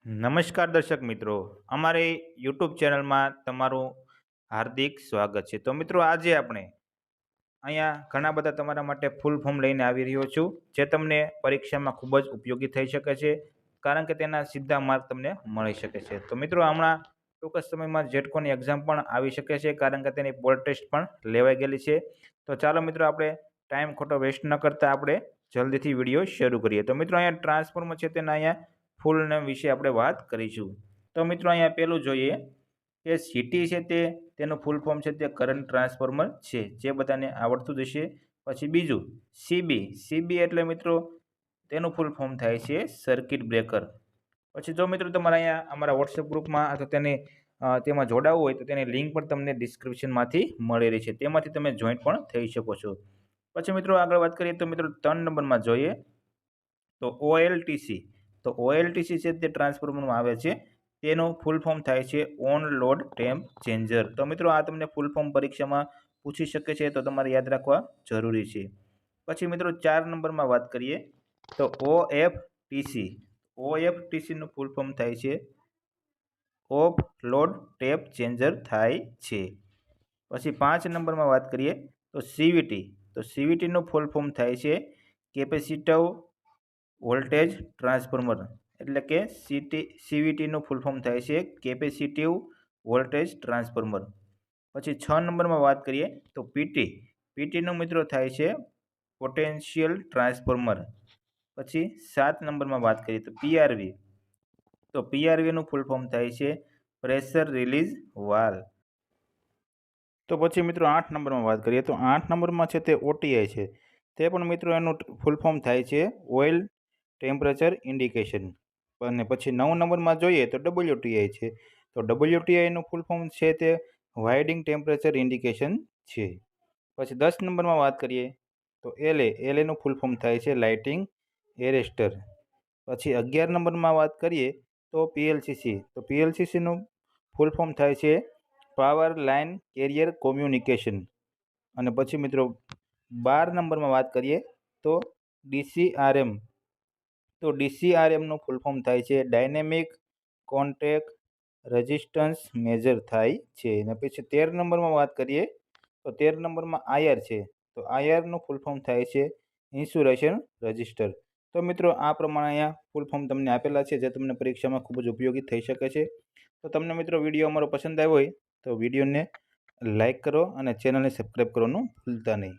નમસ્કાર દર્શક મિત્રો, અમારી યુટ્યુબ ચેનલમાં તમારું હાર્દિક સ્વાગત છે. તો મિત્રો, આજે આપણે અહીંયા ઘણા બધા તમારા માટે ફૂલ ફોર્મ લઈને આવી રહ્યો છું, જે તમને પરીક્ષામાં ખૂબ જ ઉપયોગી થઈ શકે છે, કારણ કે તેના સીધા માર્ક તમને મળી શકે છે. તો મિત્રો, હમણાં ટૂંક જ સમયમાં જેટકોની એક્ઝામ પણ આવી શકે છે, કારણ કે તેની પોલ ટેસ્ટ પણ લેવાઈ ગયેલી છે. તો ચાલો મિત્રો, આપણે ટાઈમ ખોટો વેસ્ટ ન કરતા આપણે જલ્દીથી વિડીયો શરૂ કરીએ. તો મિત્રો, અહીંયા ટ્રાન્સફોર્મર છે તેના અહીંયા ફૂલ નેમ વિશે આપણે વાત કરીશું. તો મિત્રો, અહીંયા પેલું જોઈએ કે સીટી છે તેનું ફૂલ ફોર્મ છે તે કરંટ ટ્રાન્સફોર્મર છે, જે બધાને આવડતું જ હશે. પછી બીજું સીબી એટલે મિત્રો તેનું ફૂલ ફોર્મ થાય છે સર્કિટ બ્રેકર. પછી જો મિત્રો તમારે અહીંયા અમારા વોટ્સએપ ગ્રુપમાં અથવા તેમાં જોડાવવું હોય તો તેની લિંક પણ તમને ડિસ્ક્રિપ્શનમાંથી મળી રહી છે, તેમાંથી તમે જોઈન્ટ પણ થઈ શકો છો. પછી મિત્રો આગળ વાત કરીએ તો મિત્રો 3 નંબરમાં જોઈએ તો ઓએલટીસી. તો ઓએલટીસી છે તે ટ્રાન્સફોર્મરમાં આવે છે, તેનું ફૂલ ફોર્મ થાય છે ઓન લોડ ટેમ્પ ચેન્જર. તો મિત્રો, આ તમને ફૂલ ફોર્મ પરીક્ષામાં પૂછી શકે છે, તો તમારે યાદ રાખવા જરૂરી છે. પછી મિત્રો 4 નંબરમાં વાત કરીએ તો ઓએફટીસી. ઓએફટીસીનું ફૂલ ફોર્મ થાય છે ઓફ લોડ ટેપ ચેન્જર થાય છે. પછી 5 નંબરમાં વાત કરીએ તો સીવીટી. તો સીવીટીનું ફૂલ ફોર્મ થાય છે કેપેસિટિવ વોલ્ટેજ ટ્રાન્સફોર્મર, એટલે કે સીવીટીનું ફૂલ ફોર્મ થાય છે કેપેસિટિવ વોલ્ટેજ ટ્રાન્સફોર્મર. પછી 6 નંબરમાં વાત કરીએ તો પીટીનું મિત્રો થાય છે પોટેન્શિયલ ટ્રાન્સફોર્મર. પછી 7 નંબરમાં વાત કરીએ તો પીઆરવી. તો પીઆરવીનું ફૂલ ફોર્મ થાય છે પ્રેશર રિલીઝ વાલ્વ. તો પછી મિત્રો 8 નંબરમાં વાત કરીએ તો 8 નંબરમાં છે તે ઓટીઆઈ છે, તે પણ મિત્રો એનું ફૂલ ફોર્મ થાય છે ઓઇલ ટેમ્પરેચર ઇન્ડિકેશન. અને પછી 9 નંબરમાં જોઈએ તો ડબલ્યુટીઆઈ છે. તો ડબલ્યુટીઆઈનું ફૂલ ફોર્મ છે તે વાઇડિંગ ટેમ્પરેચર ઇન્ડિકેશન છે. પછી 10 નંબરમાં વાત કરીએ તો એલએનું ફૂલ ફોર્મ થાય છે લાઇટિંગ એરેસ્ટર. પછી 11 નંબરમાં વાત કરીએ તો પીએલસીસી. તો પીએલસીસીનું ફૂલ ફોર્મ થાય છે પાવર લાઇન કેરિયર કોમ્યુનિકેશન. અને પછી મિત્રો 12 નંબરમાં વાત કરીએ તો ડીસીઆરએમ. તો ડીસીઆરએમનું ફૂલ ફોર્મ થાય છે ડાયનેમિક કોન્ટેક્ટ રેઝિસ્ટન્સ મેજર થાય છે. અને પછી 13 નંબરમાં વાત કરીએ તો 13 નંબરમાં આઈઆર છે. તો આઈઆરનું ફૂલ ફોર્મ થાય છે ઇન્સ્યુલેશન રજિસ્ટર. તો મિત્રો, આ પ્રમાણે અહીંયા ફૂલ ફોર્મ તમને આપેલા છે, જે તમને પરીક્ષામાં ખૂબ જ ઉપયોગી થઈ શકે છે. તો તમને મિત્રો વિડીયો અમારો પસંદ આવ્યો હોય તો વિડીયોને લાઇક કરો અને ચેનલને સબસ્ક્રાઈબ કરવાનું ભૂલતા નહીં.